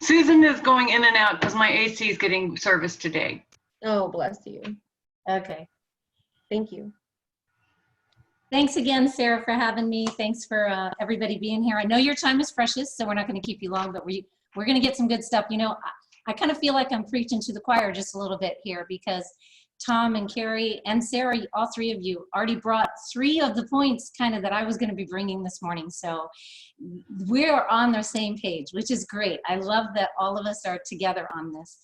Susan is going in and out because my AC is getting service today. Oh, bless you. Okay. Thank you. Thanks again, Sarah, for having me. Thanks for everybody being here. I know your time is precious, so we're not going to keep you long, but we're going to get some good stuff. You know, I kind of feel like I'm preaching to the choir just a little bit here, because Tom and Carrie and Sarah, all three of you already brought 3 of the points kind of that I was going to be bringing this morning. So we're on the same page, which is great. I love that all of us are together on this.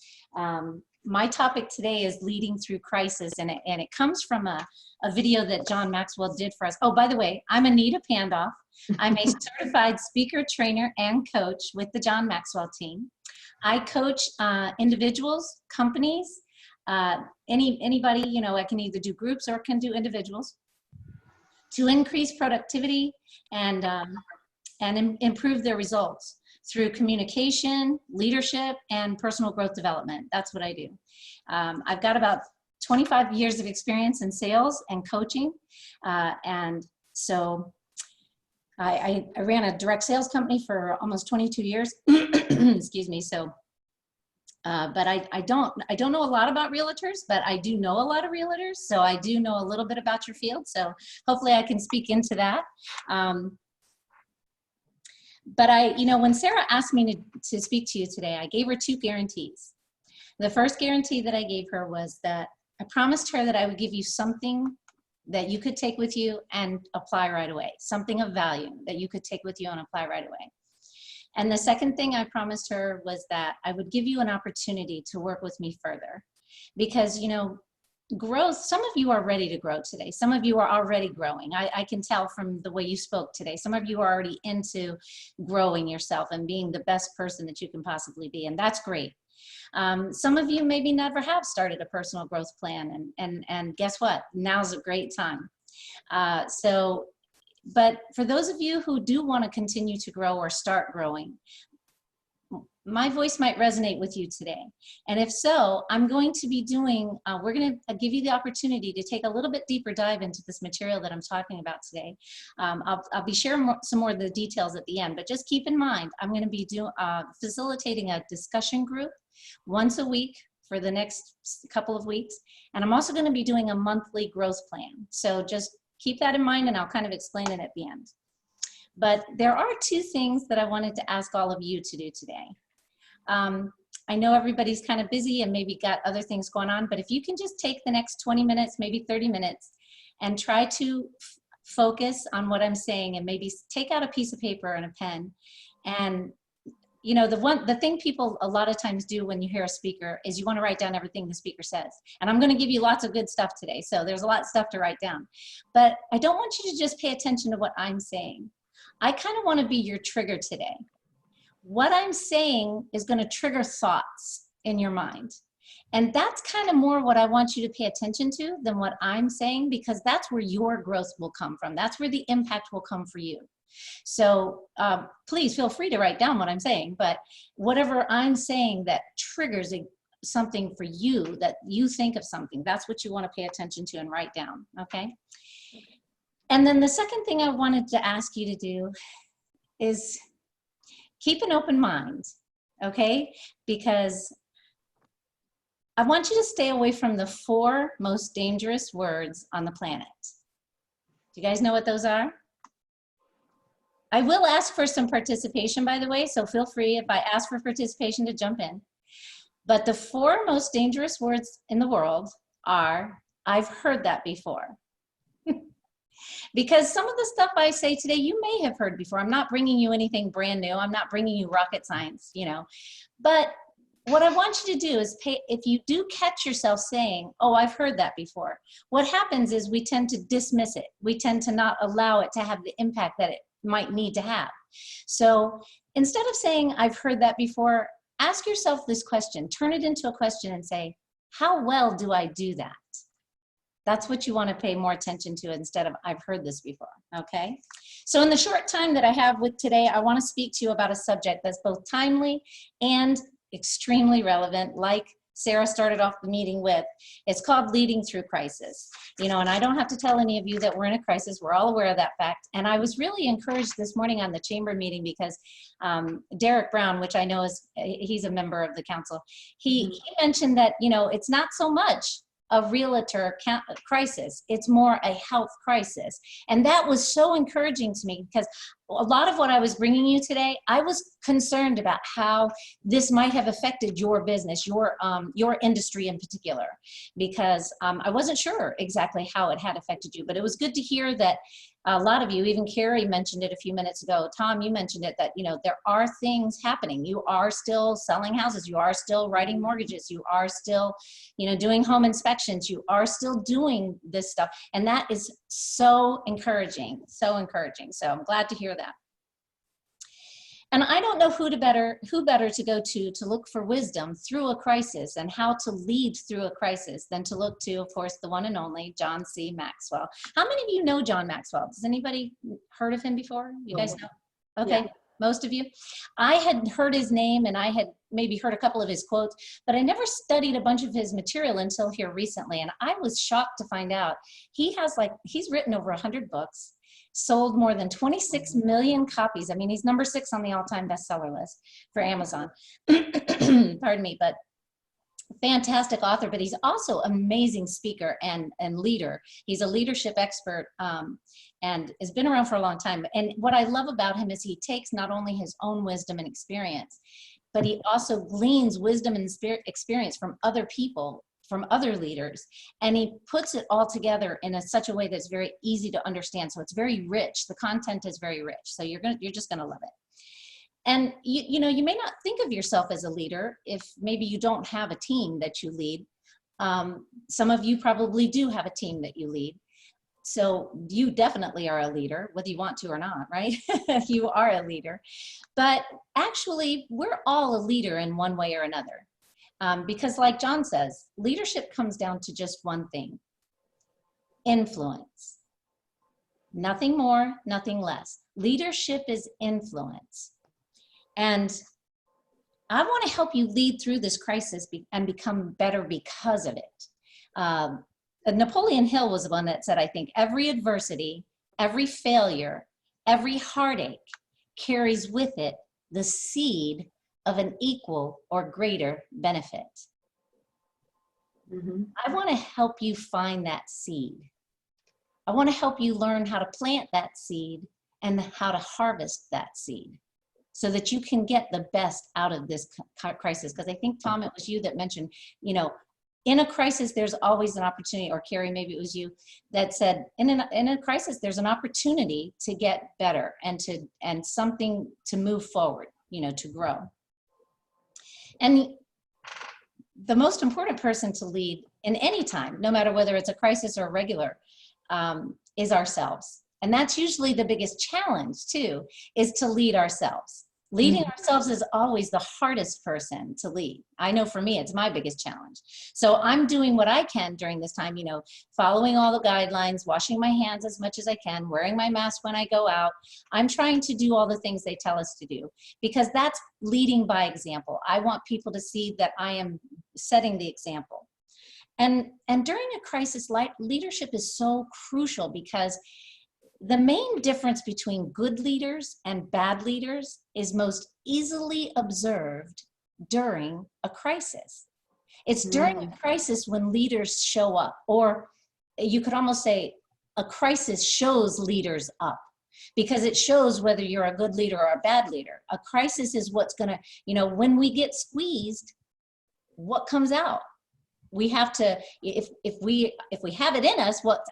My topic today is leading through crisis, and it comes from a video that John Maxwell did for us. Oh, by the way, I'm Anita Pandoff. I'm a certified speaker, trainer, and coach with the John Maxwell team. I coach individuals, companies, anybody, you know, I can either do groups or can do individuals, to increase productivity and improve their results through communication, leadership, and personal growth development. That's what I do. I've got about 25 years of experience in sales and coaching. And so I ran a direct sales company for almost 22 years, excuse me. So, but I don't know a lot about realtors, but I do know a lot of realtors. So I do know a little bit about your field. So hopefully I can speak into that. But you know, when Sarah asked me to speak to you today, I gave her 2 guarantees. The first guarantee that I gave her was that I promised her that I would give you something that you could take with you and apply right away, something of value that you could take with you and apply right away. And the second thing I promised her was that I would give you an opportunity to work with me further. Because, you know, growth, some of you are ready to grow today. Some of you are already growing. I can tell from the way you spoke today. Some of you are already into growing yourself and being the best person that you can possibly be, and that's great. Some of you maybe never have started a personal growth plan, and guess what? Now's a great time. But for those of you who do want to continue to grow or start growing, my voice might resonate with you today. And if so, I'm going to be doing, we're going to give you the opportunity to take a little bit deeper dive into this material that I'm talking about today. I'll be sharing some more of the details at the end, but just keep in mind, I'm going to be facilitating a discussion group once a week for the next couple of weeks. And I'm also going to be doing a monthly growth plan. So just keep that in mind, and I'll kind of explain it at the end. But there are 2 things that I wanted to ask all of you to do today. I know everybody's kind of busy and maybe got other things going on, but if you can just take the next 20 minutes, maybe 30 minutes, and try to focus on what I'm saying, and maybe take out a piece of paper and a pen. And you know, the thing people a lot of times do when you hear a speaker is you want to write down everything the speaker says. And I'm going to give you lots of good stuff today, so there's a lot of stuff to write down. But I don't want you to just pay attention to what I'm saying. I kind of want to be your trigger today. What I'm saying is going to trigger thoughts in your mind. And that's kind of more what I want you to pay attention to than what I'm saying, because that's where your growth will come from. That's where the impact will come for you. So please feel free to write down what I'm saying, but whatever I'm saying that triggers something for you, that you think of something, that's what you want to pay attention to and write down, okay? And then the second thing I wanted to ask you to do is keep an open mind, okay? Because I want you to stay away from the 4 most dangerous words on the planet. Do you guys know what those are? I will ask for some participation, by the way, so feel free if I ask for participation to jump in. But the 4 most dangerous words in the world are, I've heard that before. Because some of the stuff I say today, you may have heard before. I'm not bringing you anything brand new. I'm not bringing you rocket science, you know. But what I want you to do is if you do catch yourself saying, oh, I've heard that before, what happens is we tend to dismiss it. We tend to not allow it to have the impact that it might need to have. So instead of saying, I've heard that before, ask yourself this question, turn it into a question and say, how well do I do that? That's what you want to pay more attention to instead of, I've heard this before, okay? So in the short time that I have with today, I want to speak to you about a subject that's both timely and extremely relevant, like Sarah started off the meeting with. It's called Leading Through Crisis. You know, and I don't have to tell any of you that we're in a crisis. We're all aware of that fact. And I was really encouraged this morning on the chamber meeting because Derek Brown, which I know is, he's a member of the council, he mentioned that, you know, it's not so much a realtor crisis, it's more a health crisis. And that was so encouraging to me because a lot of what I was bringing you today, I was concerned about how this might have affected your business, your industry in particular, because I wasn't sure exactly how it had affected you, but it was good to hear that a lot of you, even Carrie mentioned it a few minutes ago, Tom, you mentioned it, that, you know, there are things happening. You are still selling houses, you are still writing mortgages, you are still, you know, doing home inspections, you are still doing this stuff. And that is so encouraging, so encouraging. So I'm glad to hear that. And I don't know who better to go to look for wisdom through a crisis and how to lead through a crisis than to look to, of course, the one and only John C. Maxwell. How many of you know John Maxwell? Has anybody heard of him before? You guys know? Okay, yeah. Most of you. I had heard his name and I had maybe heard a couple of his quotes, but I never studied a bunch of his material until here recently. And I was shocked to find out he's written over 100 books. Sold more than 26 million copies. I mean, he's number 6 on the all-time bestseller list for Amazon. Pardon me, but fantastic author, but he's also amazing speaker and leader. He's a leadership expert and has been around for a long time. And what I love about him is he takes not only his own wisdom and experience, but he also gleans wisdom and experience from other people, from other leaders, and he puts it all together in such a way that's very easy to understand. So it's very rich. The content is very rich. So you're just gonna love it. And you know, you may not think of yourself as a leader if maybe you don't have a team that you lead. Some of you probably do have a team that you lead. So you definitely are a leader, whether you want to or not, right? You are a leader. But actually, we're all a leader in one way or another. Because like John says, leadership comes down to just one thing: influence. Nothing more, nothing less. Leadership is influence. And I want to help you lead through this crisis and become better because of it. Napoleon Hill was the one that said, I think, every adversity, every failure, every heartache carries with it the seed of an equal or greater benefit. I want to help you find that seed. I want to help you learn how to plant that seed and how to harvest that seed so that you can get the best out of this crisis. Because I think, Tom, it was you that mentioned, you know, in a crisis, there's always an opportunity, or Carrie, maybe it was you that said, in a crisis, there's an opportunity to get better and something to move forward, you know, to grow. And the most important person to lead in any time, no matter whether it's a crisis or a regular, is ourselves. And that's usually the biggest challenge too, is to lead ourselves. Leading ourselves is always the hardest person to lead. I know for me, it's my biggest challenge. So I'm doing what I can during this time, you know, following all the guidelines, washing my hands as much as I can, wearing my mask when I go out. I'm trying to do all the things they tell us to do because that's leading by example. I want people to see that I am setting the example. And during a crisis, leadership is so crucial because the main difference between good leaders and bad leaders is most easily observed during a crisis. It's during a crisis when leaders show up, or you could almost say a crisis shows leaders up because it shows whether you're a good leader or a bad leader. A crisis is what's gonna, you know, when we get squeezed, what comes out? We have to, if we have it in us, what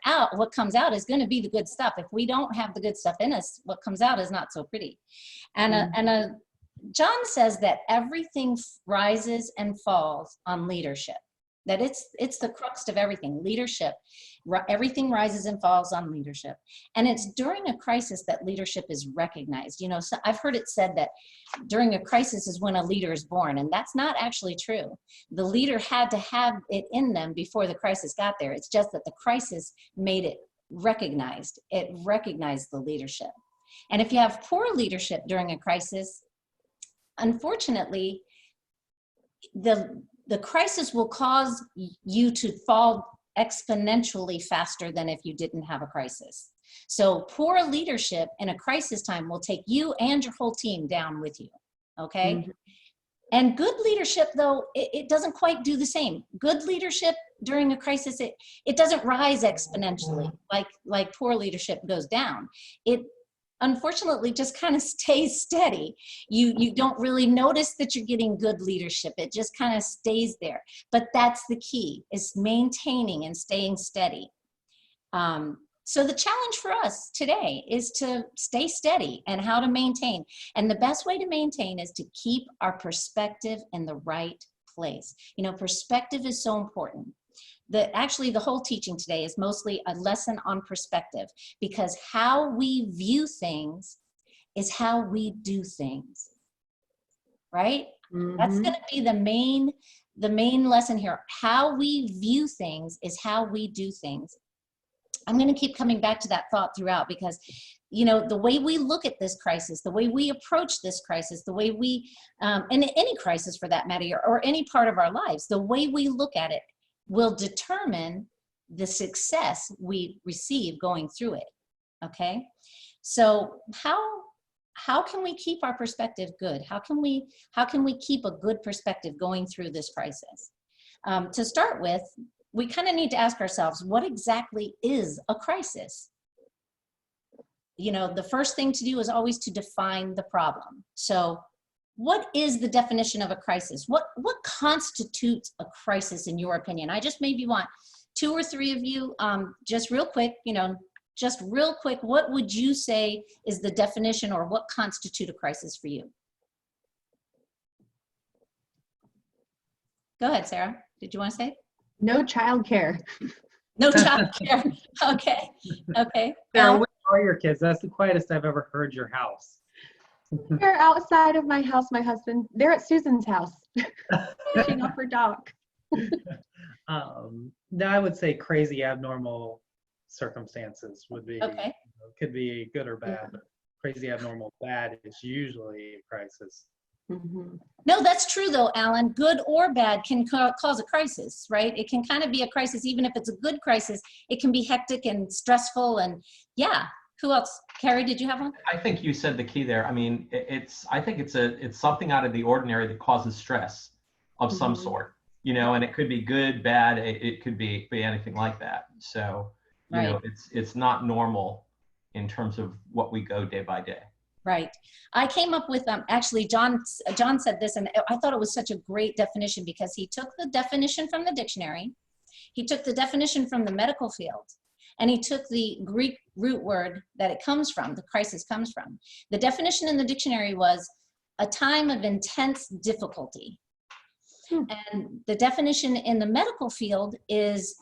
comes out is going to be the good stuff. If we don't have the good stuff in us, what comes out is not so pretty. And John says that everything rises and falls on leadership. That it's the crux of everything. Leadership, everything rises and falls on leadership. And it's during a crisis that leadership is recognized. You know, so I've heard it said that during a crisis is when a leader is born, and that's not actually true. The leader had to have it in them before the crisis got there. It's just that the crisis made it recognized. It recognized the leadership. And if you have poor leadership during a crisis, unfortunately, the the crisis will cause you to fall exponentially faster than if you didn't have a crisis. So poor leadership in a crisis time will take you and your whole team down with you, okay? Mhm. And good leadership, though, it doesn't quite do the same. Good leadership during a crisis, it doesn't rise exponentially like poor leadership goes down. It unfortunately just kind of stays steady. You don't really notice that you're getting good leadership. It just kind of stays there. But that's the key, is maintaining and staying steady. So the challenge for us today is to stay steady and how to maintain. And the best way to maintain is to keep our perspective in the right place. You know, perspective is so important. Actually, the whole teaching today is mostly a lesson on perspective, because how we view things is how we do things, right? That's Mhm. going to be the main lesson here. How we view things is how we do things. I'm going to keep coming back to that thought throughout, because, you know, the way we look at this crisis, the way we approach this crisis, the way we, and any crisis for that matter, or any part of our lives, the way we look at it will determine the success we receive going through it. Okay. So how can we keep our perspective good? How can we keep a good perspective going through this crisis? To start with, we kind of need to ask ourselves, what exactly is a crisis? You know, the first thing to do is always to define the problem. So what is the definition of a crisis? What constitutes a crisis in your opinion? I just maybe want 2 or 3 of you, just real quick, you know, just real quick, what would you say is the definition, or what constitutes a crisis for you? Go ahead, Sarah. Did you want to say? No childcare. No childcare. Okay. Okay. Sarah, where are your kids? That's the quietest I've ever heard your house. They're outside of my house, my husband. They're at Susan's house, finishing up her dog. No, I would say crazy abnormal circumstances would be, Okay. could be good or bad, but crazy abnormal bad is usually a crisis. Mhm. No, that's true though, Alan. Good or bad can cause a crisis, right? It can kind of be a crisis, even if it's a good crisis. It can be hectic and stressful, and yeah. Who else? Carrie, did you have one? I think you said the key there. I mean, I think it's something out of the ordinary that causes stress of some Mhm. sort, you know, and it could be good, bad, it could be anything like that. So, you know, it's not normal in terms of what we go day by day. Right. I came up with, actually, John said this, and I thought it was such a great definition, because he took the definition from the dictionary, he took the definition from the medical field, and he took the Greek root word that it comes from, the crisis comes from. The definition in the dictionary was a time of intense difficulty. And the definition in the medical field is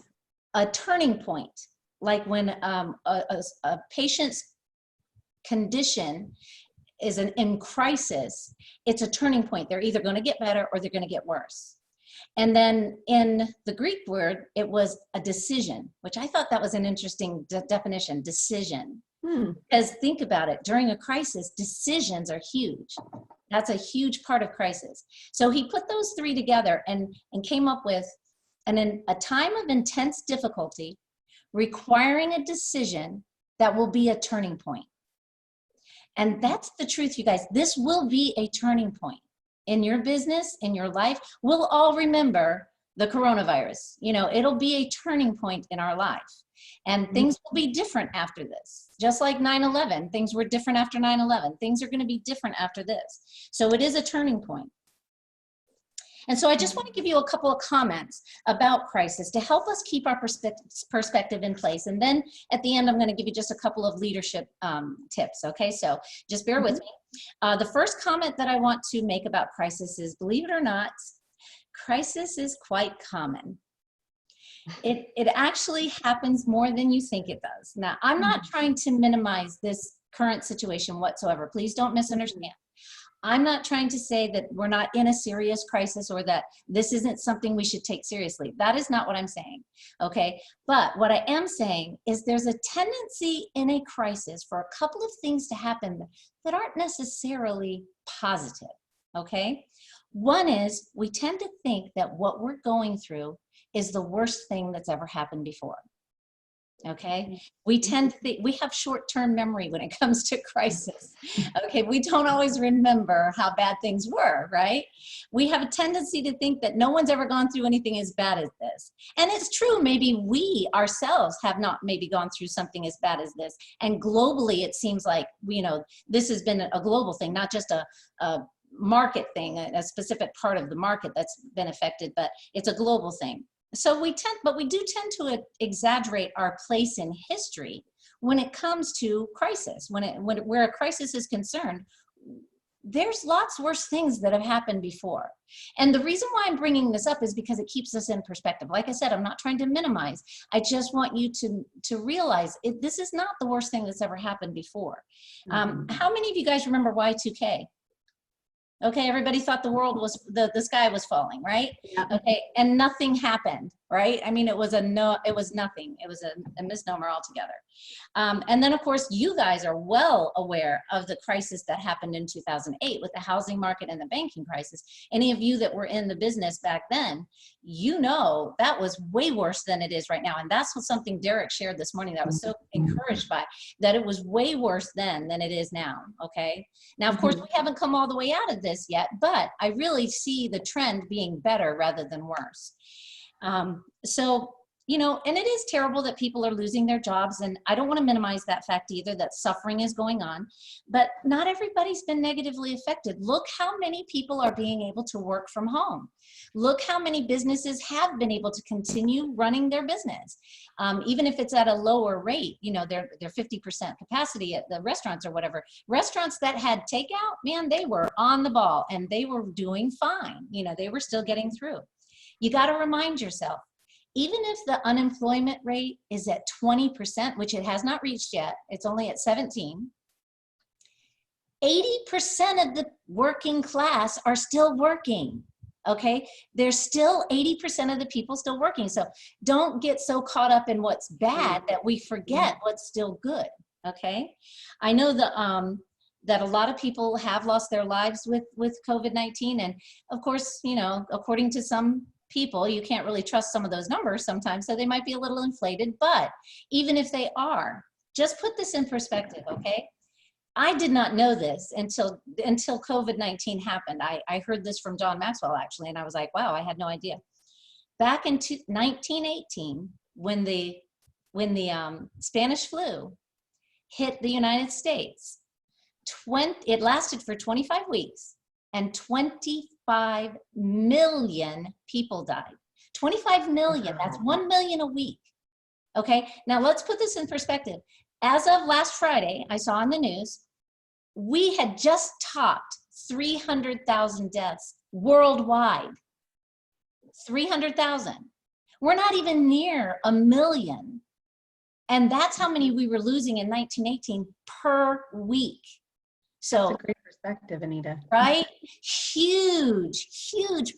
a turning point, like when a patient's condition is in crisis, it's a turning point. They're either going to get better or they're going to get worse. And then in the Greek word, it was a decision, which I thought that was an interesting definition, decision. Because think about it, during a crisis, decisions are huge. That's a huge part of crisis. So he put those 3 together and came up with a time of intense difficulty requiring a decision that will be a turning point. And that's the truth, you guys. This will be a turning point in your business, in your life. We'll all remember the coronavirus. You know, it'll be a turning point in our life. And things will be different after this. Just like 9/11, things were different after 9/11. Things are going to be different after this. So it is a turning point. And so I just want to give you a couple of comments about crisis to help us keep our perspective in place. And then at the end, I'm going to give you just a couple of leadership tips. Okay, so just bear with me. The first comment that I want to make about crisis is, believe it or not, crisis is quite common. It actually happens more than you think it does. Now, I'm not trying to minimize this current situation whatsoever. Please don't misunderstand. I'm not trying to say that we're not in a serious crisis or that this isn't something we should take seriously. That is not what I'm saying, okay? But what I am saying is there's a tendency in a crisis for a couple of things to happen that aren't necessarily positive, okay? One is we tend to think that what we're going through is the worst thing that's ever happened before. Okay, we tend to think we have short-term memory when it comes to crisis. Okay, we don't always remember how bad things were, right? We have a tendency to think that no one's ever gone through anything as bad as this. And it's true, maybe we ourselves have not maybe gone through something as bad as this. And globally, it seems like, you know, this has been a global thing, not just a market thing, a specific part of the market that's been affected, but it's a global thing. So we do tend to exaggerate our place in history when it comes to crisis. Where a crisis is concerned, there's lots worse things that have happened before. And the reason why I'm bringing this up is because it keeps us in perspective. Like I said, I'm not trying to minimize. I just want you to realize this is not the worst thing that's ever happened before. How many of you guys remember Y2K? Okay, everybody thought the world was, the sky was falling, right? Yeah. Okay, and nothing happened, right? I mean, it was nothing. It was a misnomer altogether. And then, of course, you guys are well aware of the crisis that happened in 2008 with the housing market and the banking crisis. Any of you that were in the business back then, you know that was way worse than it is right now. And that's something Derek shared this morning that I was so encouraged by, that it was way worse then than it is now, okay? Now, of course, we haven't come all the way out of this yet, but I really see the trend being better rather than worse. So, you know, and it is terrible that people are losing their jobs, and I don't want to minimize that fact either, that suffering is going on, but not everybody's been negatively affected. Look how many people are being able to work from home. Look how many businesses have been able to continue running their business. Even if it's at a lower rate, you know, they're 50% capacity at the restaurants or whatever. Restaurants that had takeout, man, they were on the ball and they were doing fine. You know, they were still getting through. You got to remind yourself, even if the unemployment rate is at 20%, which it has not reached yet, it's only at 17, 80% of the working class are still working, okay? There's still 80% of the people still working. So don't get so caught up in what's bad that we forget what's still good, okay? I know that a lot of people have lost their lives with COVID-19. And of course, you know, according to some people, you can't really trust some of those numbers sometimes, so they might be a little inflated. But even if they are, just put this in perspective, okay? I did not know this until COVID-19 happened. I heard this from John Maxwell, actually, and I was like, wow, I had no idea. Back in 1918, when the Spanish flu hit the United States, it lasted for 25 weeks, and 25 million people died. 25 million, that's 1 million a week. Okay, now let's put this in perspective. As of last Friday, I saw on the news, we had just topped 300,000 deaths worldwide. 300,000. We're not even near 1 million. And that's how many we were losing in 1918 per week. So that's a great perspective, Anita. Right? Huge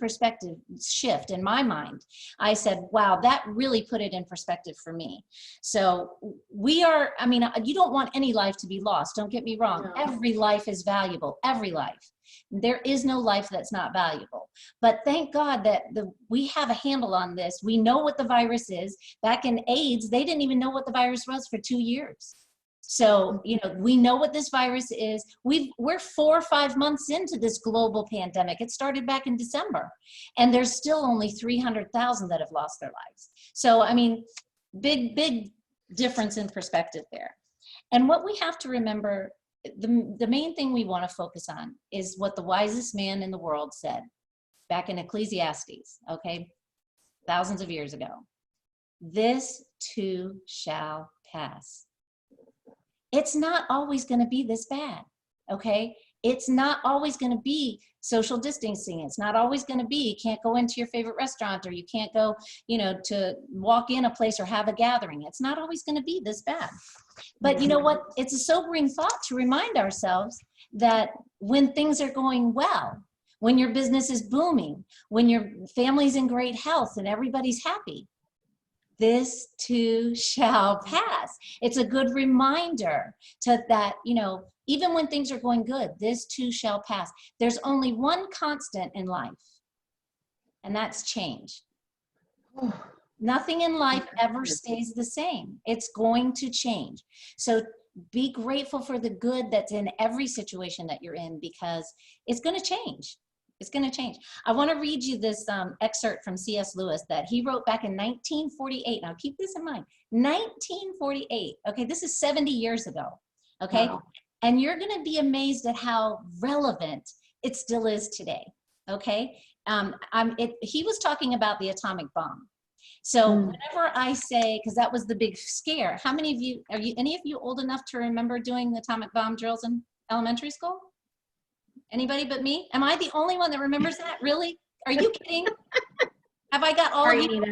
perspective shift in my mind. I said, wow, that really put it in perspective for me. So we are, I mean, you don't want any life to be lost. Don't get me wrong. No. Every life is valuable. Every life. There is no life that's not valuable. But thank God that we have a handle on this. We know what the virus is. Back in AIDS, they didn't even know what the virus was for 2 years. So, you know, we know what this virus is. We're 4 or 5 months into this global pandemic. It started back in December, and there's still only 300,000 that have lost their lives. So, I mean, big difference in perspective there. And what we have to remember, the main thing we want to focus on is what the wisest man in the world said back in Ecclesiastes, okay, thousands of years ago. This too shall pass. It's not always going to be this bad, okay? It's not always going to be social distancing. It's not always going to be, you can't go into your favorite restaurant, or you can't go, you know, to walk in a place or have a gathering. It's not always going to be this bad. But you know what? It's a sobering thought to remind ourselves that when things are going well, when your business is booming, when your family's in great health and everybody's happy, this too shall pass. It's a good reminder to that, you know, Even when things are going good, this too shall pass. There's only one constant in life, and that's change. Nothing in life ever stays the same. It's going to change. So be grateful for the good that's in every situation that you're in, because it's going to change. It's going to change. I want to read you this excerpt from C.S. Lewis that he wrote back in 1948. Now keep this in mind, 1948. Okay, this is 70 years ago. Okay, wow. And you're going to be amazed at how relevant it still is today. Okay, he was talking about the atomic bomb. So whenever I say, because that was the big scare, how many of you, any of you old enough to remember doing the atomic bomb drills in elementary school? Anybody but me? Am I the only one that remembers that? Really? Are you kidding? Have I got all of you?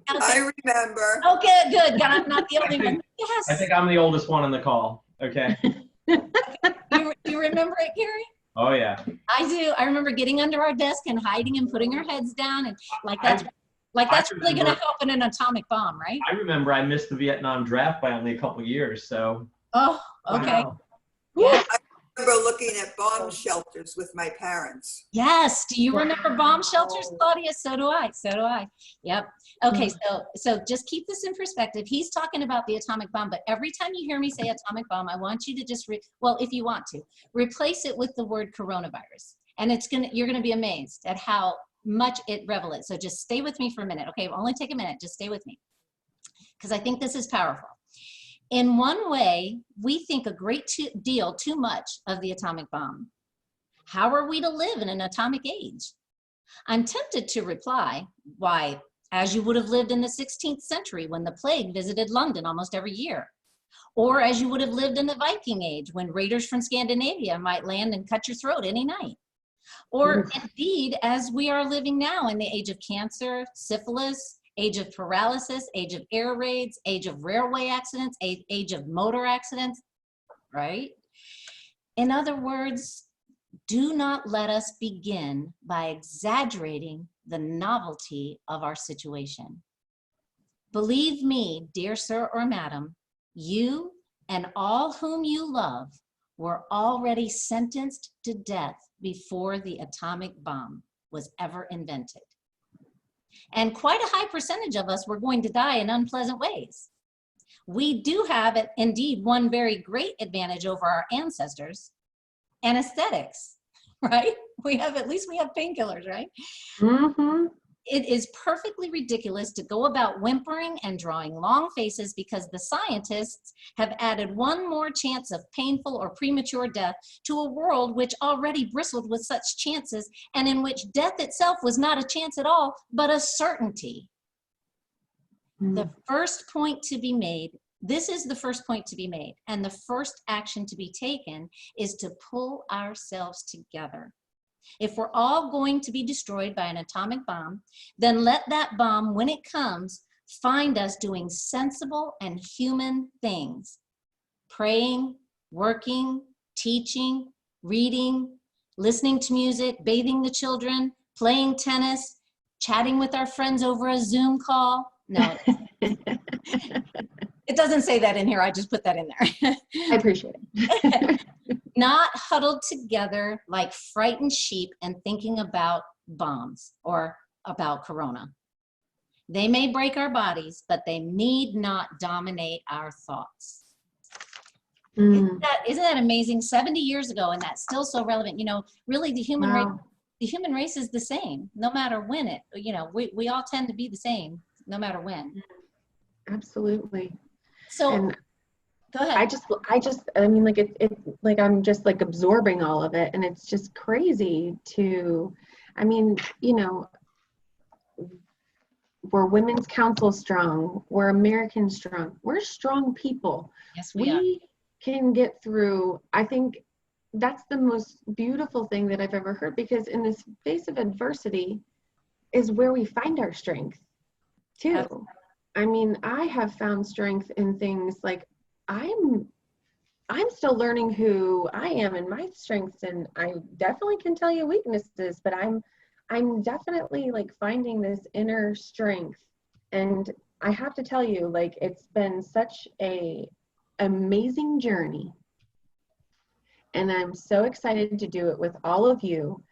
I remember. Okay, good. God, I'm not the only one. Yes. I think I'm the oldest one on the call. Okay. You remember it, Gary? Oh, yeah. I do. I remember getting under our desk and hiding and putting our heads down, and that's really going to help in an atomic bomb, right? I remember I missed the Vietnam draft by only a couple of years, so. Oh, okay. Wow. Yeah. I remember looking at bomb shelters with my parents. Yes. Do you remember bomb shelters, Claudia? So do I. So do I. Yep. Okay. So just keep this in perspective. He's talking about the atomic bomb, but every time you hear me say atomic bomb, I want you to just, well, if you want to, replace it with the word coronavirus. And you're going to be amazed at how much it revelates. So just stay with me for a minute. Okay. It'll only take a minute. Just stay with me, because I think this is powerful. In one way, we think a great deal too much of the atomic bomb. How are we to live in an atomic age? I'm tempted to reply, why, as you would have lived in the 16th century when the plague visited London almost every year. Or as you would have lived in the Viking age when raiders from Scandinavia might land and cut your throat any night. Or indeed, as we are living now in the age of cancer, syphilis, age of paralysis, age of air raids, age of railway accidents, age of motor accidents, right? In other words, do not let us begin by exaggerating the novelty of our situation. Believe me, dear sir or madam, you and all whom you love were already sentenced to death before the atomic bomb was ever invented. And quite a high percentage of us were going to die in unpleasant ways. We do have, indeed, one very great advantage over our ancestors: anesthetics, right? At least we have painkillers, right? Mm-hmm. It is perfectly ridiculous to go about whimpering and drawing long faces because the scientists have added one more chance of painful or premature death to a world which already bristled with such chances, and in which death itself was not a chance at all, but a certainty. The first point to be made, this is the first point to be made, and the first action to be taken is to pull ourselves together. If we're all going to be destroyed by an atomic bomb, then let that bomb, when it comes, find us doing sensible and human things. Praying, working, teaching, reading, listening to music, bathing the children, playing tennis, chatting with our friends over a Zoom call. No, it doesn't say that in here. I just put that in there. I appreciate it. Not huddled together like frightened sheep and thinking about bombs or about corona. They may break our bodies, but they need not dominate our thoughts. Isn't that amazing? 70 years ago, and that's still so relevant. You know, really the human race is the same, no matter when we all tend to be the same, no matter when. Absolutely. So go ahead. I mean, like like I'm just like absorbing all of it, and it's just crazy I mean, we're Women's Council strong, we're Americans strong, we're strong people. Yes, we are. Can get through. I think that's the most beautiful thing that I've ever heard, because in this face of adversity is where we find our strength too. Absolutely. I mean, I have found strength in things like I'm still learning who I am and my strengths, and I definitely can tell you weaknesses, but I'm definitely like finding this inner strength. And I have to tell you, like, it's been such a amazing journey. And I'm so excited to do it with all of you,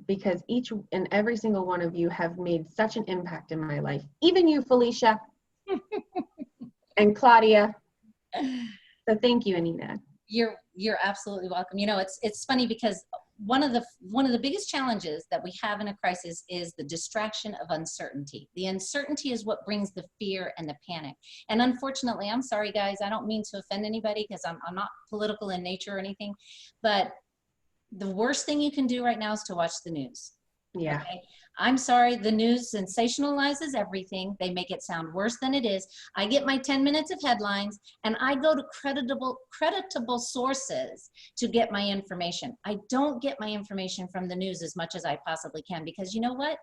because each and every single one of you have made such an impact in my life. Even you, Felicia, and Claudia. So thank you, Anita. You're absolutely welcome. You know, it's funny because one of the biggest challenges that we have in a crisis is the distraction of uncertainty. The uncertainty is what brings the fear and the panic. And unfortunately, I'm sorry guys, I don't mean to offend anybody because I'm not political in nature or anything, but the worst thing you can do right now is to watch the news. Yeah. Okay? I'm sorry, the news sensationalizes everything. They make it sound worse than it is. I get my 10 minutes of headlines and I go to creditable sources to get my information. I don't get my information from the news as much as I possibly can, because you know what?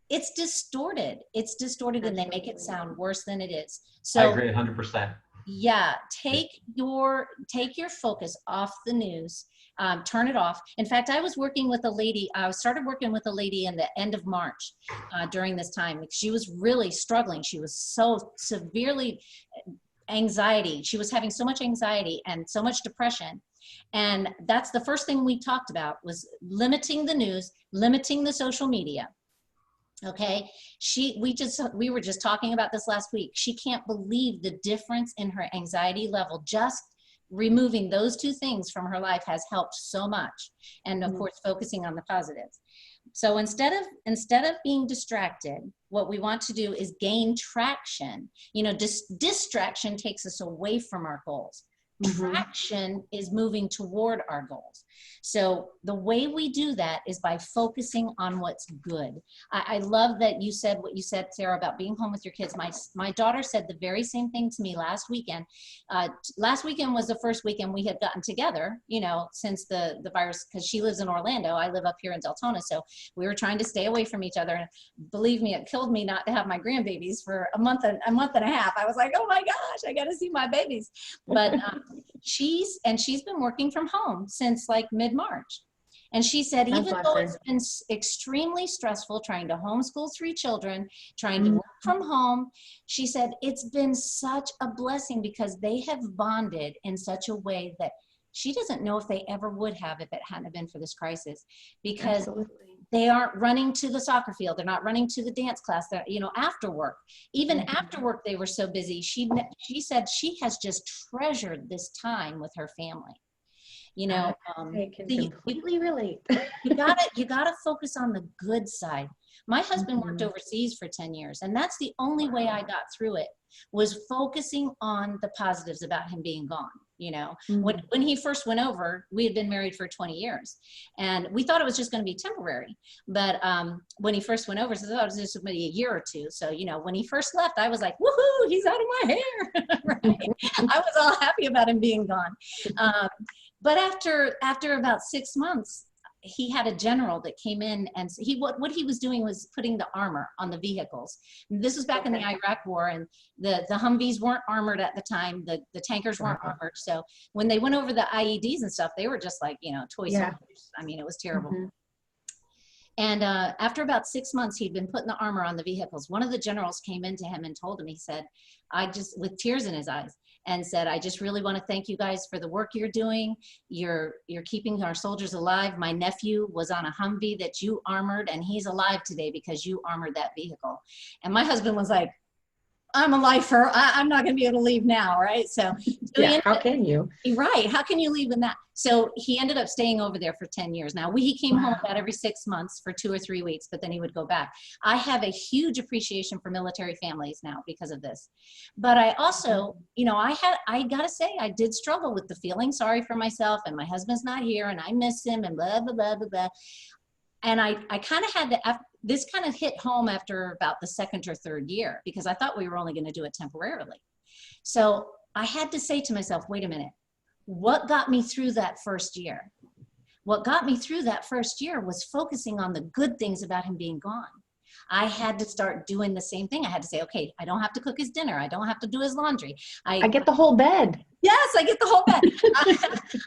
It's distorted. It's distorted and they make it sound worse than it is. So I agree 100%. yeah, take your focus off the news. Turn it off. In fact, I was working with a lady. I started working with a lady in the end of March during this time. She was really struggling. She was so severely anxiety. She was having so much anxiety and so much depression. And that's the first thing we talked about, was limiting the news, limiting the social media. Okay, we were just talking about this last week. She can't believe the difference in her anxiety level. Just removing those two things from her life has helped so much. And of course, focusing on the positives. So instead of being distracted, what we want to do is gain traction. You know, distraction takes us away from our goals. Traction is moving toward our goals. So the way we do that is by focusing on what's good. I love that you said what you said, Sarah, about being home with your kids. My daughter said the very same thing to me last weekend. Last weekend was the first weekend we had gotten together, you know, since the virus, because she lives in Orlando. I live up here in Deltona. So we were trying to stay away from each other. And believe me, it killed me not to have my grandbabies for a month and a half. I was like, oh my gosh, I got to see my babies. But she's been working from home since like mid-March. And she said, even though it's been extremely stressful trying to homeschool 3 children, trying to work from home, she said, it's been such a blessing because they have bonded in such a way that she doesn't know if they ever would have if it hadn't been for this crisis, because they aren't running to the soccer field. They're not running to the dance class, that, you know, after work. Even after work, they were so busy. She said she has just treasured this time with her family. You know, I can completely relate. you gotta focus on the good side. My husband worked overseas for 10 years, and that's the only way I got through it, was focusing on the positives about him being gone. You know, when he first went over, we had been married for 20 years and we thought it was just going to be temporary. But when he first went over, so I thought it was just going to be a year or two. So, you know, when he first left, I was like, woohoo, he's out of my hair. Right? I was all happy about him being gone. But after about 6 months, he had a general that came in, and what he was doing was putting the armor on the vehicles. And this was back in the Iraq War, and the Humvees weren't armored at the time. The tankers weren't armored. So when they went over the IEDs and stuff, they were just like, you know, toy soldiers. I mean, it was terrible. And after about 6 months, he'd been putting the armor on the vehicles. One of the generals came into him and told him, he said, with tears in his eyes, and said, I just really want to thank you guys for the work you're doing. You're keeping our soldiers alive. My nephew was on a Humvee that you armored, and he's alive today because you armored that vehicle. And my husband was like, I'm a lifer. I'm not going to be able to leave now, right? So how can you? Right. How can you leave in that? So he ended up staying over there for 10 years. Now, he came home about every 6 months for 2 or 3 weeks, but then he would go back. I have a huge appreciation for military families now because of this. But I also, you know, I got to say, I did struggle with the feeling sorry for myself, and my husband's not here and I miss him and blah, blah, blah, blah, blah. And I kind of had to, this kind of hit home after about the 2nd or 3rd year, because I thought we were only going to do it temporarily. So I had to say to myself, wait a minute, what got me through that first year? What got me through that first year was focusing on the good things about him being gone. I had to start doing the same thing. I had to say, okay, I don't have to cook his dinner. I don't have to do his laundry. I get the whole bed. Yes, I get the whole bed.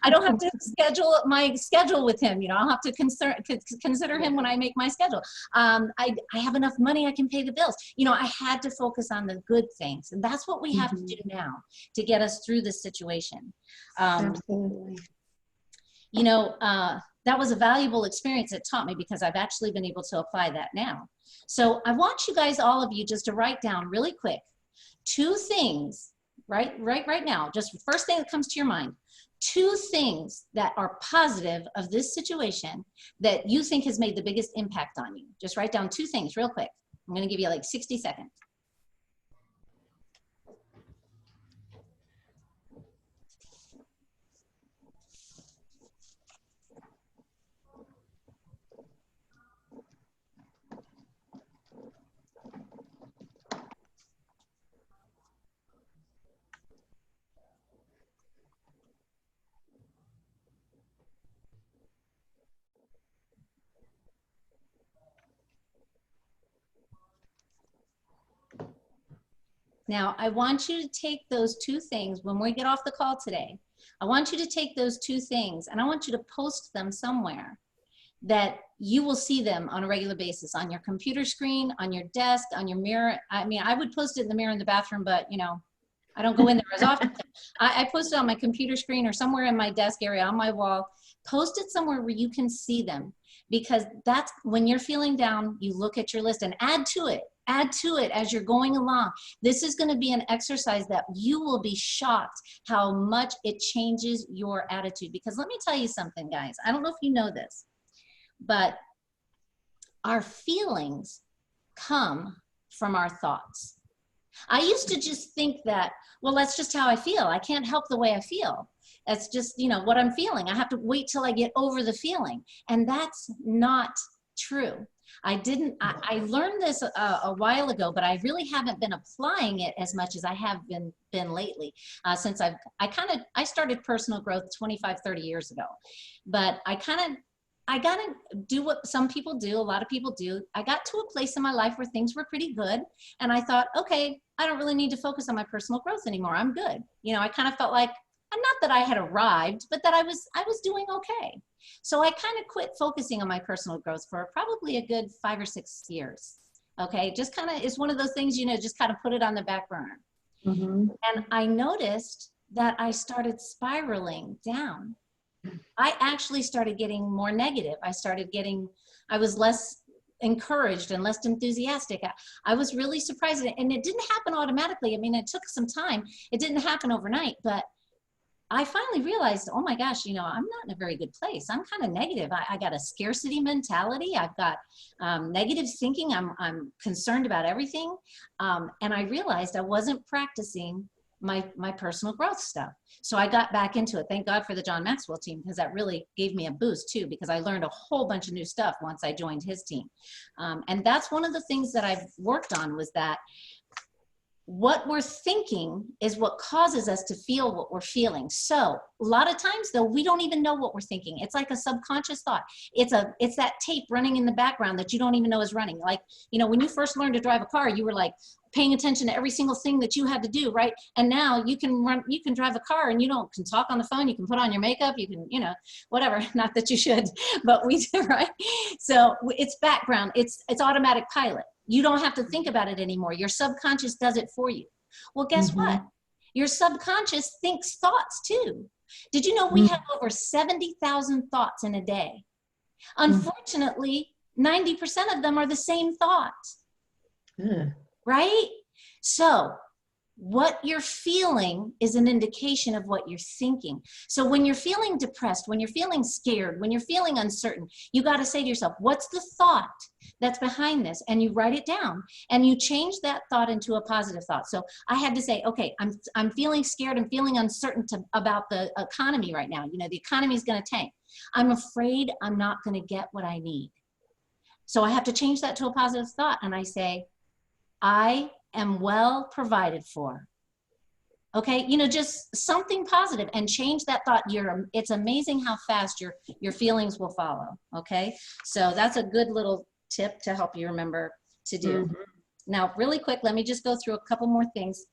I don't have to schedule my schedule with him. You know, I'll have to consider him when I make my schedule. I have enough money, I can pay the bills. You know, I had to focus on the good things. And that's what we have to do now to get us through this situation. Absolutely. you know, that was a valuable experience. It taught me because I've actually been able to apply that now. So I want you guys, all of you, just to write down really quick 2 things, right now, just the first thing that comes to your mind. 2 things that are positive of this situation that you think has made the biggest impact on you. Just write down 2 things real quick. I'm going to give you like 60 seconds. Now, I want you to take those 2 things when we get off the call today. I want you to take those 2 things and I want you to post them somewhere that you will see them on a regular basis, on your computer screen, on your desk, on your mirror. I mean, I would post it in the mirror in the bathroom, but you know, I don't go in there as often. I post it on my computer screen or somewhere in my desk area on my wall. Post it somewhere where you can see them, because that's when you're feeling down, you look at your list and add to it. Add to it as you're going along. This is going to be an exercise that you will be shocked how much it changes your attitude. Because let me tell you something, guys. I don't know if you know this, but our feelings come from our thoughts. I used to just think that, well, that's just how I feel. I can't help the way I feel. That's just, you know, what I'm feeling. I have to wait till I get over the feeling. And that's not true. I learned this a while ago, but I really haven't been applying it as much as I have been lately, since I started personal growth 25, 30 years ago. But I got to do what some people do, a lot of people do. I got to a place in my life where things were pretty good. And I thought, okay, I don't really need to focus on my personal growth anymore. I'm good. You know, I kind of felt like, not that I had arrived, but that I was doing okay. So I kind of quit focusing on my personal growth for probably a good 5 or 6 years. Okay, just kind of, it's one of those things, you know, just kind of put it on the back burner. Mm-hmm. And I noticed that I started spiraling down. I actually started getting more negative. I was less encouraged and less enthusiastic. I was really surprised. And it didn't happen automatically. I mean, it took some time. It didn't happen overnight, but I finally realized, oh my gosh, you know, I'm not in a very good place. I'm kind of negative. I got a scarcity mentality. I've got negative thinking. I'm concerned about everything. And I realized I wasn't practicing my personal growth stuff. So I got back into it. Thank God for the John Maxwell team, because that really gave me a boost too, because I learned a whole bunch of new stuff once I joined his team. And that's one of the things that I've worked on, was that what we're thinking is what causes us to feel what we're feeling. So a lot of times though, we don't even know what we're thinking. It's like a subconscious thought. It's that tape running in the background that you don't even know is running. Like, you know, when you first learned to drive a car, you were like paying attention to every single thing that you had to do, right? And now you can drive a car and you can talk on the phone, you can put on your makeup, you can, you know, whatever, not that you should, but we do, right? So it's background, it's automatic pilot. You don't have to think about it anymore. Your subconscious does it for you. Well, guess what? Your subconscious thinks thoughts too. Did you know we have over 70,000 thoughts in a day? Unfortunately, 90% of them are the same thoughts, right? So what you're feeling is an indication of what you're thinking. So when you're feeling depressed, when you're feeling scared, when you're feeling uncertain, you got to say to yourself, what's the thought that's behind this? And you write it down and you change that thought into a positive thought. So I had to say, okay, I'm feeling scared. I'm feeling uncertain about the economy right now. You know, the economy is going to tank. I'm afraid I'm not going to get what I need. So I have to change that to a positive thought. And I say, I am well provided for. Okay, you know, just something positive, and change that thought. It's amazing how fast your feelings will follow. Okay, so that's a good little tip to help you remember to do. Now, really quick, let me just go through a couple more things.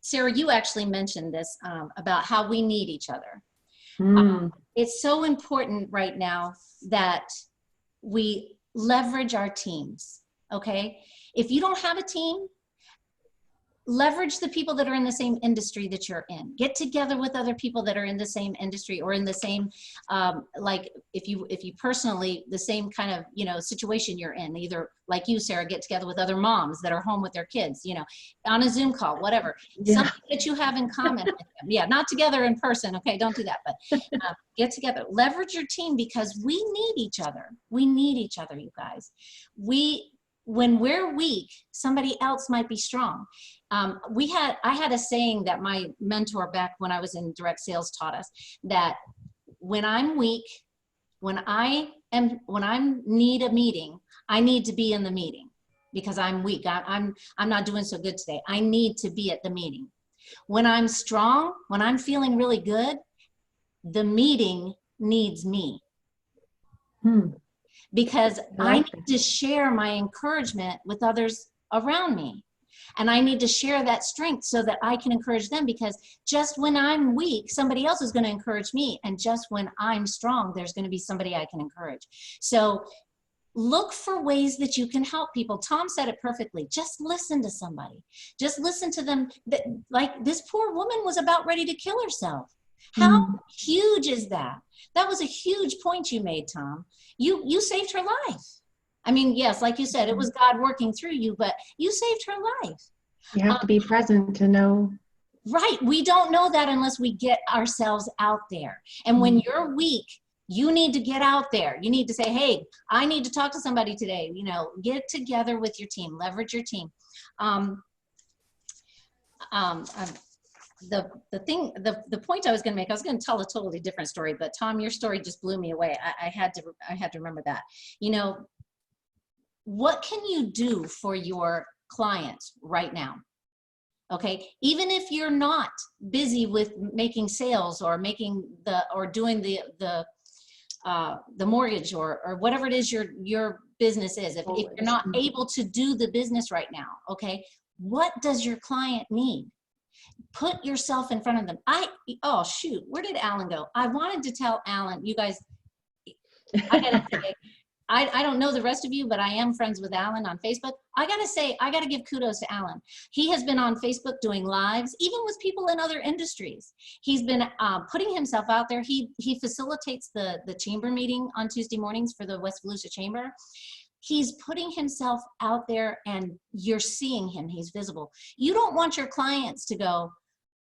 Sarah, you actually mentioned this about how we need each other. It's so important right now that we leverage our teams. Okay, if you don't have a team, leverage the people that are in the same industry that you're in. Get together with other people that are in the same industry or in the same, like if you personally, the same kind of, you know, situation you're in, either like you, Sarah, get together with other moms that are home with their kids, you know, on a Zoom call, whatever, something that you have in common with them. Yeah, not together in person. Okay, don't do that, but get together, leverage your team, because we need each other. We need each other, you guys. When we're weak, somebody else might be strong. I had a saying that my mentor back when I was in direct sales taught us, that when I'm weak, when I need a meeting, I need to be in the meeting because I'm weak. I'm not doing so good today. I need to be at the meeting. When I'm strong, when I'm feeling really good, the meeting needs me. Because I need to share my encouragement with others around me. And I need to share that strength so that I can encourage them, because just when I'm weak, somebody else is going to encourage me. And just when I'm strong, there's going to be somebody I can encourage. So look for ways that you can help people. Tom said it perfectly. Just listen to somebody. Just listen to them. Like this poor woman was about ready to kill herself. How huge is that? That was a huge point you made, Tom. You saved her life. I mean, yes, like you said, it was God working through you, but you saved her life. You have to be present to know. Right. We don't know that unless we get ourselves out there. And when you're weak, you need to get out there. You need to say, hey, I need to talk to somebody today. You know, get together with your team, leverage your team. The point I was going to make, I was going to tell a totally different story, but Tom, your story just blew me away. I had to remember that. You know, what can you do for your clients right now? Okay, even if you're not busy with making sales or doing the mortgage or whatever it is your business is, if you're not able to do the business right now, okay, what does your client need? Put yourself in front of them. Oh shoot, where did Alan go? I wanted to tell Alan, you guys, I gotta say, I don't know the rest of you, but I am friends with Alan on Facebook. I gotta say, I gotta give kudos to Alan. He has been on Facebook doing lives, even with people in other industries. He's been putting himself out there. He facilitates the chamber meeting on Tuesday mornings for the West Volusia Chamber. He's putting himself out there and you're seeing him, he's visible. You don't want your clients to go,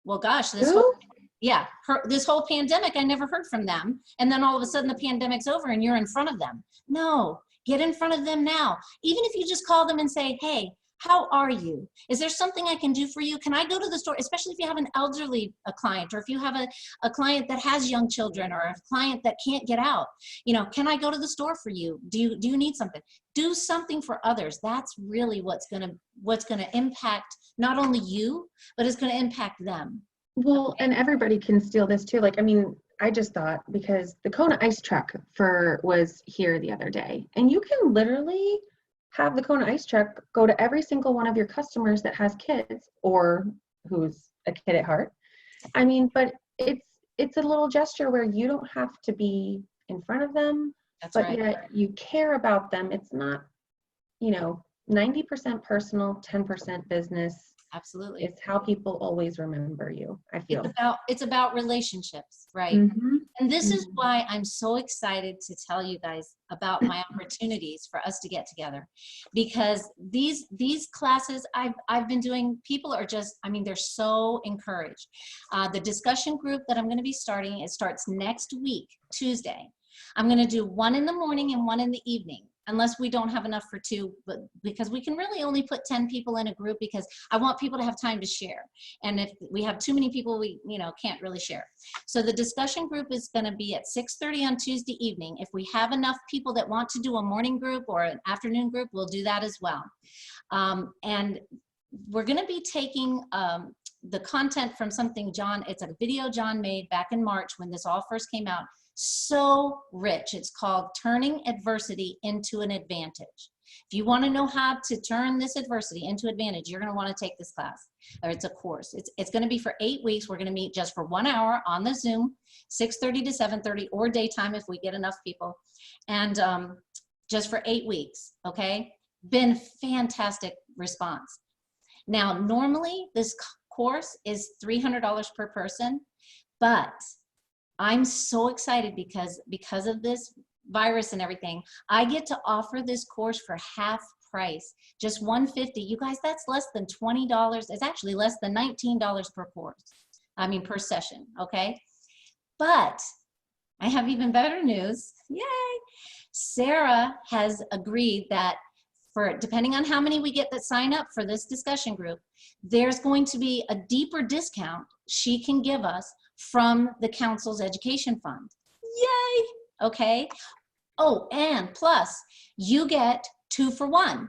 well, gosh, this whole pandemic, I never heard from them. And then all of a sudden the pandemic's over and you're in front of them. No, get in front of them now. Even if you just call them and say, hey, how are you? Is there something I can do for you? Can I go to the store? Especially if you have an elderly client, or if you have a client that has young children, or a client that can't get out. You know, can I go to the store for you? Do you need something? Do something for others. That's really what's gonna impact not only you, but it's gonna impact them. Well, Okay. and everybody can steal this too. Like, I mean, I just thought, because the Kona ice truck was here the other day, and you can literally have the Kona ice truck go to every single one of your customers that has kids or who's a kid at heart. I mean, but it's a little gesture where you don't have to be in front of them, but yet you care about them. It's not, 90% personal, 10% business. Absolutely. It's how people always remember you, I feel. It's about relationships, right? Mm-hmm. And this is why I'm so excited to tell you guys about my opportunities for us to get together, because these classes I've been doing, people are just, I mean, they're so encouraged. The discussion group that I'm going to be starting, it starts next week, Tuesday. I'm going to do one in the morning and one in the evening, unless we don't have enough for two, but because we can really only put 10 people in a group, because I want people to have time to share. And if we have too many people, we can't really share. So the discussion group is going to be at 6:30 on Tuesday evening. If we have enough people that want to do a morning group or an afternoon group, we'll do that as well. And we're going to be taking the content from something it's a video John made back in March when this all first came out. So rich. It's called Turning Adversity into an Advantage. If you want to know how to turn this adversity into advantage, you're going to want to take this class, or it's a course. It's going to be for 8 weeks. We're going to meet just for 1 hour on the Zoom, 6:30 to 7:30, or daytime if we get enough people, and just for 8 weeks. Okay, been fantastic response. Now, normally this course is $300 per person, but I'm so excited because of this virus and everything, I get to offer this course for half price, just $150. You guys, that's less than $20. It's actually less than $19 per course. I mean, per session, okay? But I have even better news. Yay! Sarah has agreed that depending on how many we get that sign up for this discussion group, there's going to be a deeper discount she can give us from the council's education fund. Yay! Okay. Oh, and plus you get 2 for 1.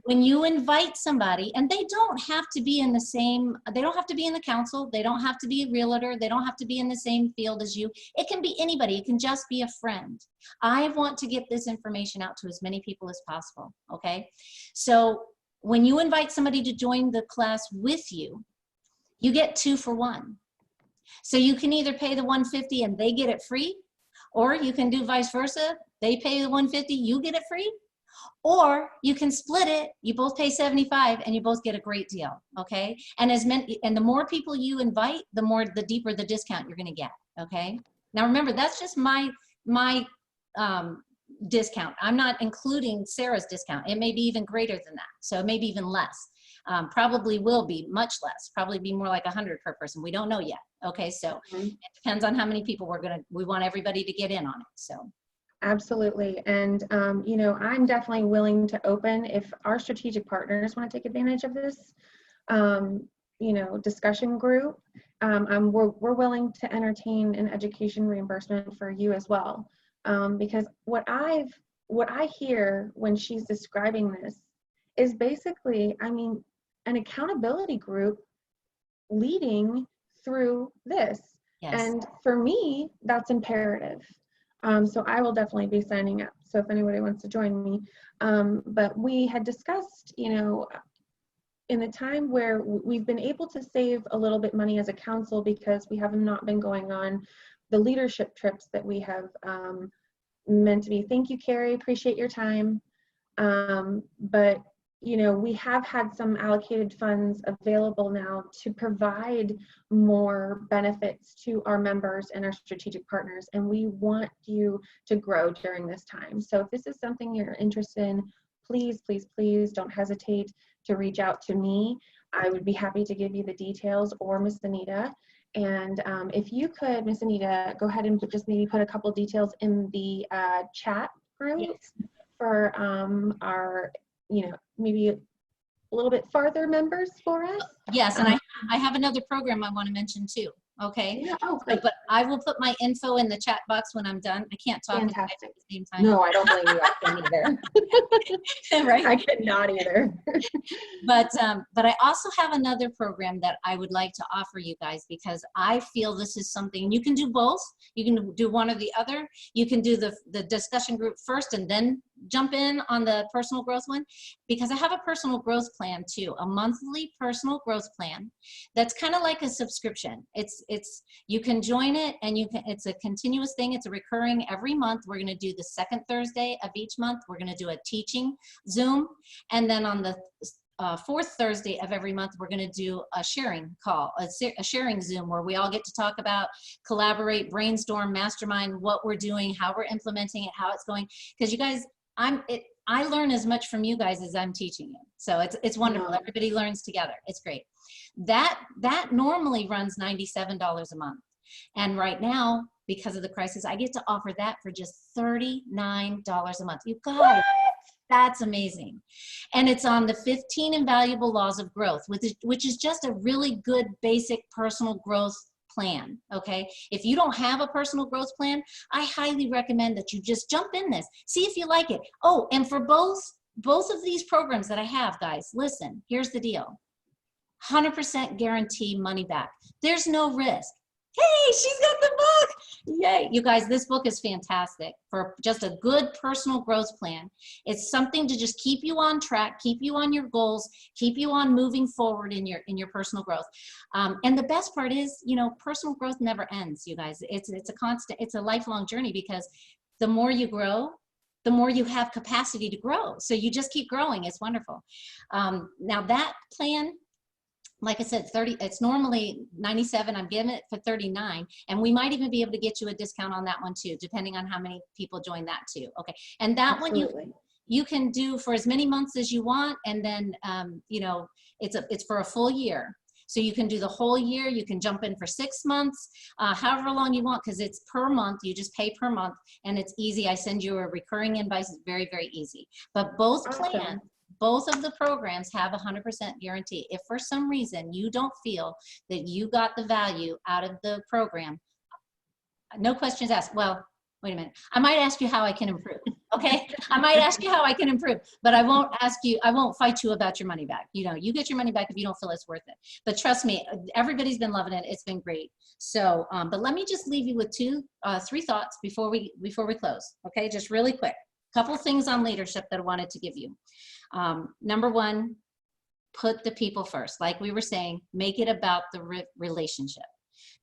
When you invite somebody, and they don't have to be in the same, they don't have to be in the council, they don't have to be a realtor, they don't have to be in the same field as you. It can be anybody, it can just be a friend. I want to get this information out to as many people as possible, okay? So when you invite somebody to join the class with you, you get 2 for 1. So you can either pay the $150 and they get it free, or you can do vice versa. They pay the $150, you get it free. Or you can split it, you both pay $75 and you both get a great deal, okay? And the more people you invite, the deeper the discount you're gonna get, okay? Now remember, that's just my discount. I'm not including Sarah's discount. It may be even greater than that. So it may be even less. Probably will be much less, probably be more like 100 per person. We don't know yet, okay? So it depends on how many people we want everybody to get in on it, so. Absolutely. And, you know, I'm definitely willing to open if our strategic partners want to take advantage of this, you know, discussion group. We're willing to entertain an education reimbursement for you as well. Because what I hear when she's describing this is basically, I mean, an accountability group leading through this. Yes. And for me, that's imperative. So I will definitely be signing up. So if anybody wants to join me, but we had discussed, you know, in the time where we've been able to save a little bit money as a council because we have not been going on the leadership trips that we have meant to be. Thank you, Carrie. Appreciate your time. But you know, we have had some allocated funds available now to provide more benefits to our members and our strategic partners, and we want you to grow during this time. So if this is something you're interested in, please, please, please don't hesitate to reach out to me. I would be happy to give you the details, or Miss Anita. And if you could, Miss Anita, go ahead and just maybe put a couple details in the chat group. Yes. For our, you know, maybe a little bit farther members for us. Yes, and I have another program I want to mention too. Okay. Yeah, oh, great. But I will put my info in the chat box when I'm done. I can't talk at the same time. No, I don't blame you. I can't either. Right? I could not either. But I also have another program that I would like to offer you guys, because I feel this is something you can do both. You can do one or the other. You can do the discussion group first and then jump in on the personal growth one, because I have a personal growth plan too, a monthly personal growth plan that's kind of like a subscription. You can join it, and it's a continuous thing. It's a recurring every month. We're going to do the second Thursday of each month. We're going to do a teaching Zoom, and then on the fourth Thursday of every month, we're going to do a sharing call, a sharing Zoom, where we all get to talk about, collaborate, brainstorm, mastermind what we're doing, how we're implementing it, how it's going. Because you guys, I learn as much from you guys as I'm teaching you. So it's wonderful. Everybody learns together. It's great. That normally runs $97 a month. And right now, because of the crisis, I get to offer that for just $39 a month. You guys, that's amazing. And it's on the 15 invaluable laws of growth, which is just a really good basic personal growth plan. Okay, if you don't have a personal growth plan, I highly recommend that you just jump in this, see if you like it. Oh, and for both of these programs that I have, guys, listen, here's the deal. 100% guarantee money back. There's no risk. Hey, she's got the book. Yay. You guys, this book is fantastic for just a good personal growth plan. It's something to just keep you on track, keep you on your goals, keep you on moving forward in your personal growth. And the best part is, you know, personal growth never ends, you guys. It's a constant, it's a lifelong journey, because the more you grow, the more you have capacity to grow. So you just keep growing. It's wonderful. Now that plan, like I said, it's normally 97. I'm giving it for 39. And we might even be able to get you a discount on that one too, depending on how many people join that too. Okay. And that Absolutely. one you can do for as many months as you want. And then, you know, it's for a full year. So you can do the whole year. You can jump in for 6 months, however long you want, because it's per month. You just pay per month, and it's easy. I send you a recurring invoice. It's very, very easy. But both plans, both of the programs have 100% guarantee. If for some reason you don't feel that you got the value out of the program, no questions asked. Well, wait a minute. I might ask you how I can improve. Okay. I might ask you how I can improve, but I won't fight you about your money back. You know, you get your money back if you don't feel it's worth it. But trust me, everybody's been loving it. It's been great. So, but let me just leave you with three thoughts before we close. Okay. Just really quick. Couple things on leadership that I wanted to give you. Number one, put the people first. Like we were saying, make it about the relationship.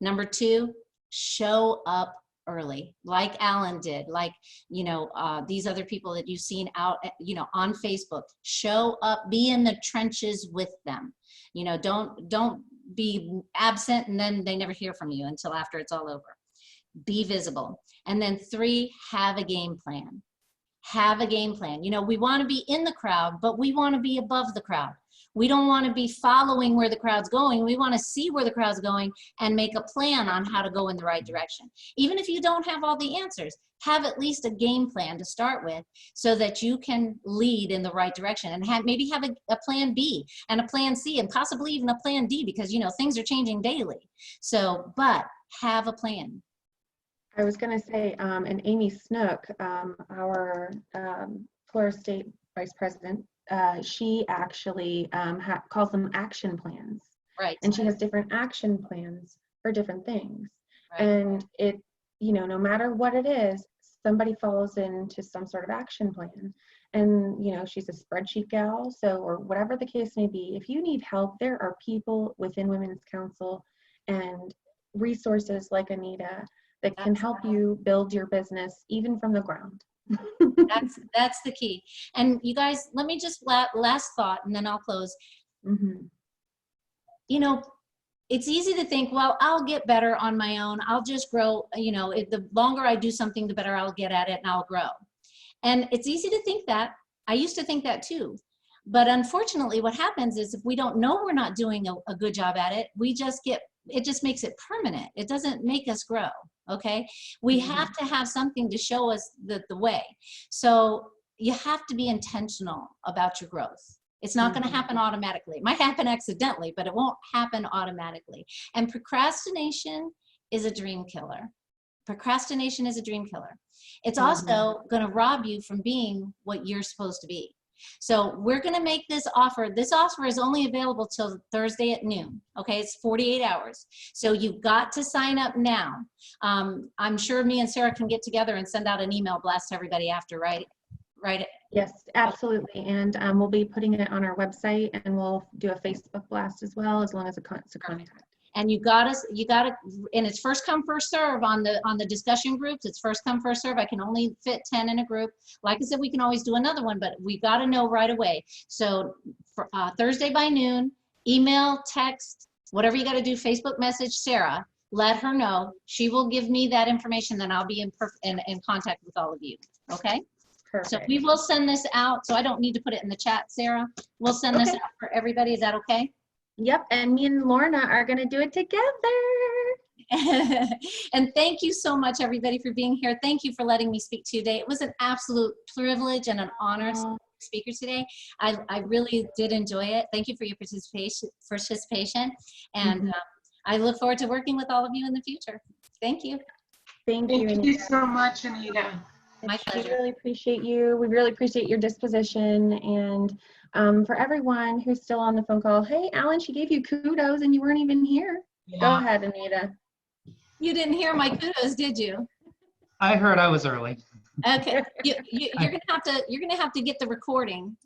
Number two, show up early, like Alan did, like, you know, these other people that you've seen out, you know, on Facebook. Show up, be in the trenches with them. You know, don't be absent and then they never hear from you until after it's all over. Be visible. And then 3, have a game plan. Have a game plan. You know, we want to be in the crowd, but we want to be above the crowd. We don't want to be following where the crowd's going. We want to see where the crowd's going and make a plan on how to go in the right direction. Even if you don't have all the answers, have at least a game plan to start with so that you can lead in the right direction, and maybe have a plan B and a plan C and possibly even a plan D, because, you know, things are changing daily. So, but have a plan. I was going to say, and Amy Snook, our Florida State Vice President, she actually calls them action plans. Right. And she has different action plans for different things. Right. And it, you know, no matter what it is, somebody follows into some sort of action plan. And, you know, she's a spreadsheet gal, so, or whatever the case may be, if you need help, there are people within Women's Council and resources like Anita that can help you build your business even from the ground. That's the key. And you guys, let me just last thought, and then I'll close. Mm-hmm. You know, it's easy to think, well, I'll get better on my own. I'll just grow. You know, the longer I do something, the better I'll get at it and I'll grow. And it's easy to think that. I used to think that too. But unfortunately, what happens is if we don't know we're not doing a good job at it, it just makes it permanent. It doesn't make us grow. Okay. We have to have something to show us the way. So you have to be intentional about your growth. It's not going to happen automatically. It might happen accidentally, but it won't happen automatically. And procrastination is a dream killer. Procrastination is a dream killer. It's also going to rob you from being what you're supposed to be. So we're going to make this offer. This offer is only available till Thursday at noon. Okay. It's 48 hours. So you've got to sign up now. I'm sure me and Sarah can get together and send out an email blast to everybody after, right? Right. Yes, absolutely. And we'll be putting it on our website, and we'll do a Facebook blast as well, as long as it's a contact. And you gotta, and it's first come, first serve on the discussion groups. It's first come, first serve. I can only fit 10 in a group. Like I said, we can always do another one, but we got to know right away. So for, Thursday by noon, email, text, whatever you got to do, Facebook message Sarah, let her know. She will give me that information, then I'll be in contact with all of you. Okay. Perfect. So we will send this out. So I don't need to put it in the chat, Sarah. We'll send this out for everybody. Is that okay? Yep, and me and Lorna are going to do it together. And thank you so much, everybody, for being here. Thank you for letting me speak to you today. It was an absolute privilege and an honor to be a speaker today. I really did enjoy it. Thank you for your participation. And I look forward to working with all of you in the future. Thank you. Thank you. Thank you so much, Anita. My pleasure. We really appreciate you. We really appreciate your disposition. And for everyone who's still on the phone call, hey, Alan, she gave you kudos and you weren't even here. Yeah. Go ahead, Anita. You didn't hear my kudos, did you? I heard I was early. Okay. You're gonna have to get the recording.